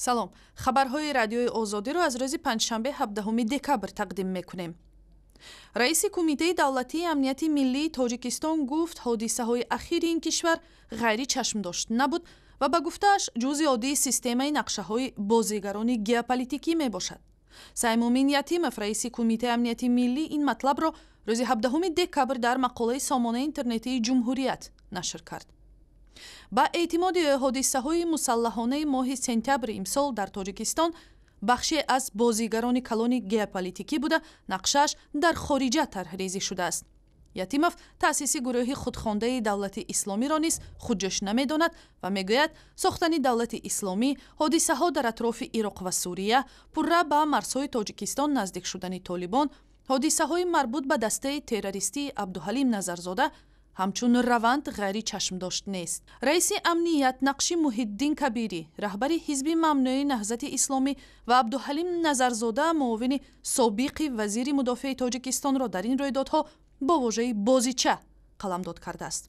салом. хабарҳои радиои озодиро аз рӯзи панҷшанбе 17 декабр тақдим мекунем. раиси кумитаи давлатии амнияти миллии Тоҷикистон гуфт ҳодисаҳои ахири ин кишвар ғайричашмдошт набуд ва ба гуфтааш ҷузъи оддии системаи нақшаҳои бозигарони геополитикӣ мебошад. Саймумин Ятимов, раиси кумитаи амнияти миллӣ, ин матлабро рӯзи 17 декабр дар мақолаи сомонаи интернетии ҷумҳурият нашр кард. ба эътимоди ҳодисаҳои мусаллаҳонаи моҳи сентябри имсол дар Тоҷикистон бахше аз бозигарони калони геополитикӣ буда нақшааш дар хориҷа тарҳрезӣ шудааст. Ятимов таъсиси гурӯҳи худхондаи давлати исломиро низ хуҷҷӯш намедонад ва мегӯяд сохтани давлати исломӣ, ҳодисаҳо дар атрофи Ироқ ва Сурия, пурра ба марзҳои Тоҷикистон наздик шудани Толибон, ҳодисаҳои марбут ба дастаи террористии Абдуҳалим Назарзода ҳамчун раванд ғайричашмдошт нест. раиси амният нақши Муҳиддин Кабирӣ, раҳбари ҳизби мамнӯи наҳзати исломӣ ва Абдуҳалим Назарзода, муовини собиқи вазири мудофиаи Тоҷикистонро дар ин рӯйдодҳо бо вожаи бозича қаламдод кардааст.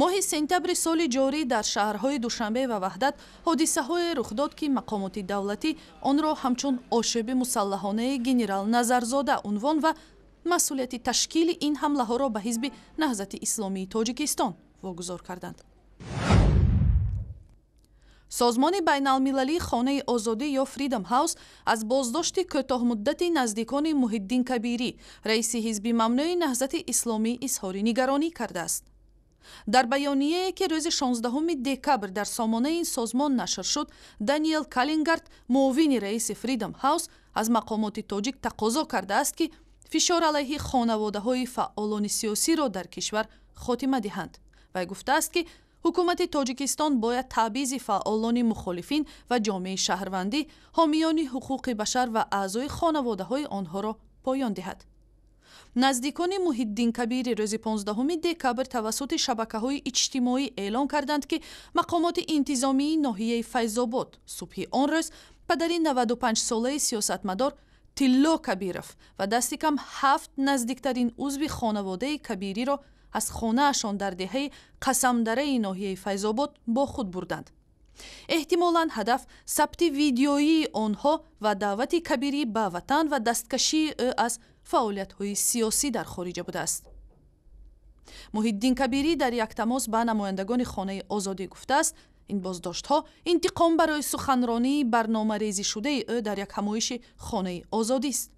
моҳи сентябри соли ҷорӣ дар шаҳрҳои Душанбе ва Ваҳдат ҳодисаҳое рух дод, ки мақомоти давлатӣ онро ҳамчун ошӯби мусаллаҳонаи генерал Назарзода унвон ва масъулияти ташкили ин ҳамлаҳоро ба ҳизби наҳзати исломии Тоҷикистон вогузор карданд. созмони байналмилалии Хонаи Озодӣ ё Freedom House аз боздошти кӯтоҳмуддати наздикони Муҳиддин Кабирӣ, раиси ҳизби мамнӯи наҳзати исломӣ, изҳори нигаронӣ кардааст. дар баёниее, ки рӯзи 16 декабр дар сомонаи ин созмон нашр шуд, Даниэл Каллингард, муовини раиси Freedom House, аз мақомоти тоҷик тақозо кардааст, ки фишор алайҳи хонаводаҳои фаъолони сиёсиро дар кишвар хотима диҳанд. Вай гуфтааст, ки ҳукумати Тоҷикистон бояд таъбизи фаъолони мухолифин ва ҷомеаи шаҳрвандӣ, ҳомиёни ҳуқуқи башар ва аъзои хонаводаҳои онҳоро поён диҳад. наздикони Муҳиддин Кабирӣ рӯзи 15 декабр тавассути шабакаҳои иҷтимоӣ эълон карданд, ки мақомоти интизомии ноҳияи Файзобод субҳи он рӯз падари 95-солаи сиёсатмадор Тилло Кабиров ва дасти кам 7 наздиктарин узви хонаводаи Кабириро аз хонаашон дар деҳаи Қасамдараи ноҳияи Файзобод бо худ бурданд. эҳтимолан ҳадаф сабти видеоии онҳо ва даъвати Кабирӣ ба ватан ва дасткашии ӯ аз фаъолиятҳои сиёсӣ дар хориҷа будааст. Муҳиддин Кабирӣ дар як тамос ба намояндагони Хонаи Озодӣ гуфтааст, ин боздоштҳо интиқом барои суханронии барномарезишудаи ӯ дар як ҳамоиши Хонаи Озодист.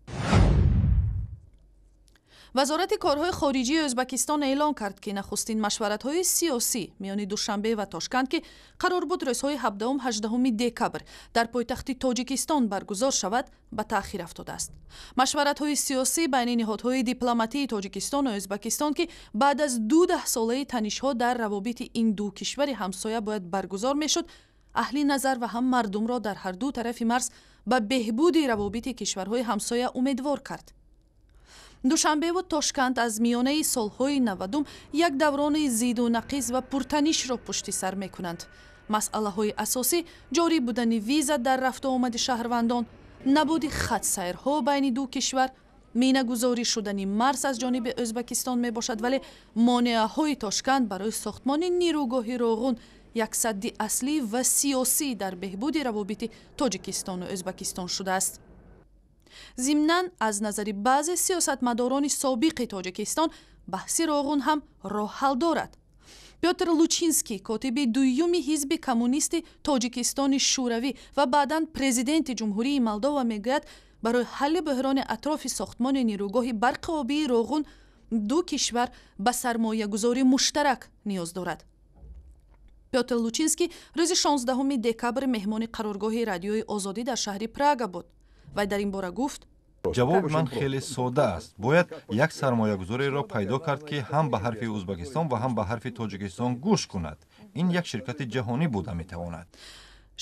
вазорати корҳои хориҷии Ӯзбекистон эълон кард, ки нахустин машваратҳои сиёсӣ миёни Душанбеву Тошканд, ки қарор буд рӯзҳои 17-18 декабр дар пойтахти Тоҷикистон баргузор шавад, ба таъхир афтодааст. машваратҳои сиёсӣ байни ниҳодҳои дипломатии Тоҷикистону Ӯзбекистон, ки баъд аз 12 солаи танишҳо дар равобити ин ду кишвари ҳамсоя бояд баргузор мешуд, аҳли назар ва ҳам мардумро дар ҳарду тарафи марз ба беҳбуди равобити кишварҳои ҳамсоя умедвор кард. Душанбеву Тошканд аз миёнаи солҳои 90 як даврони зиду нақиз ва пуртанишро пушти сар мекунанд. масъалаҳои асосӣ ҷорӣ будани виза дар рафту омади шаҳрвандон, набуди хатсайрҳо байни ду кишвар, минагузорӣ шудани марз аз ҷониби Ӯзбекистон мебошад, вале монеаҳои Тошканд барои сохтмони нирӯгоҳи роғун як садди аслӣ ва сиёсӣ дар беҳбуди равобити Тоҷикистону Ӯзбекистон шудааст. зимнан аз назари баъзе сиёсатмадорони собиқи Тоҷикистон баҳси роғун ҳам роҳҳал дорад. Пётр Лучинский, котиби дуюми ҳизби коммунисти Тоҷикистони шӯравӣ ва баъдан президенти ҷумҳурии Молдова, мегӯяд, барои ҳалли бӯҳрони атрофи сохтмони нирӯгоҳи барқи обии роғун ду кишвар ба сармоягузорӣ муштарак ниёз дорад. Пётр Лучинский рӯзи 16 декабр меҳмони қароргоҳи радиои Озодӣ дар шаҳри Прага буд. вай дар ин бора гуфт: ҷавоби ман хеле сода аст. бояд як сармоягузореро пайдо кард, ки ҳам ба ҳарфи Ӯзбекистон ва ҳам ба ҳарфи Тоҷикистон гӯш кунад. ин як ширкати ҷаҳонӣ буда метавонад.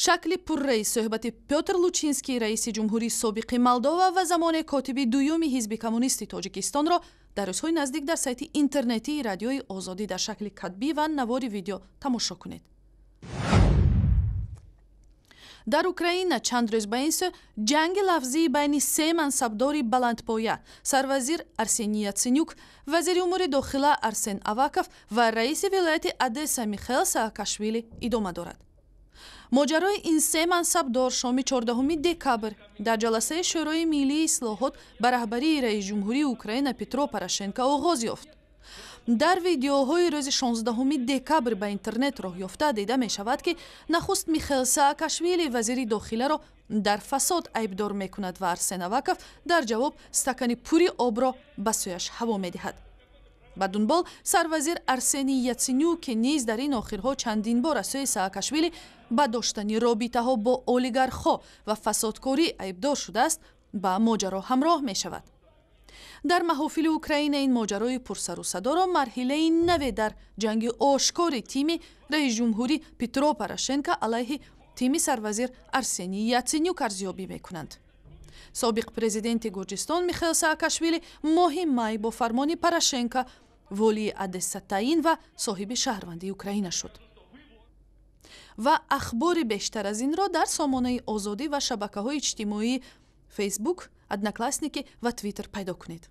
шакли пурраи суҳбати Пётр Лучинский, раиси ҷумҳурии собиқи Молдова ва замоне котиби дуюми ҳизби коммунисти Тоҷикистонро дар рӯзҳои наздик дар сайти интернетии радиои Озодӣ дар шакли катбӣ ва навори видео тамошо кунед. дар Украина чанд рӯз ба ин сӯ ҷанги лафзии байни се мансабдори баландпоя, сарвазир Арсений Яценюк, вазири умури дохила Арсен Аваков ва раиси вилояти Одесса Михаил Саакашвили идома дорад. моҷарои ин се мансабдор шоми 14 декабр дар ҷаласаи шӯрои миллии ислоҳот ба раҳбарии раиси ҷумҳурии Украина Петро Порошенко оғоз ёфт. дар видеоҳои рӯзи 16 декабр ба интернет роҳ ёфта дида мешавад ки нахуст Михаил Саакашвили вазири дохиларо дар фасод айбдор мекунад ва Арсен Аваков дар ҷавоб стакани пури обро ба сӯяш ҳаво медиҳад. ба дунбол сарвазир Арсени Яценюк ки низ дар ин охирҳо чандин бор аз сӯи Саакашвили ба доштани робитаҳо бо олигархҳо ва фасодкорӣ айбдор шудааст, ба моҷаро ҳамроҳ мешавад. дар маҳофили Украина ин моҷарои пурсару садоро марҳилаи наве дар ҷанги ошкори тими раиси ҷумҳурӣ Петро Порошенко алайҳи тими сарвазир Арсени Яценюк арзёбӣ мекунанд. собиқ президенти Гурҷистон Михаил Саакашвили моҳи май бо фармони Порошенко волии Одесса таъин ва соҳиби шаҳрвандии Украина шуд. ва ахбори бештар аз инро дар сомонаи Озодӣ ва шабакаҳои иҷтимоии Facebook, Одноклассники ва Twitter пайдо кунед.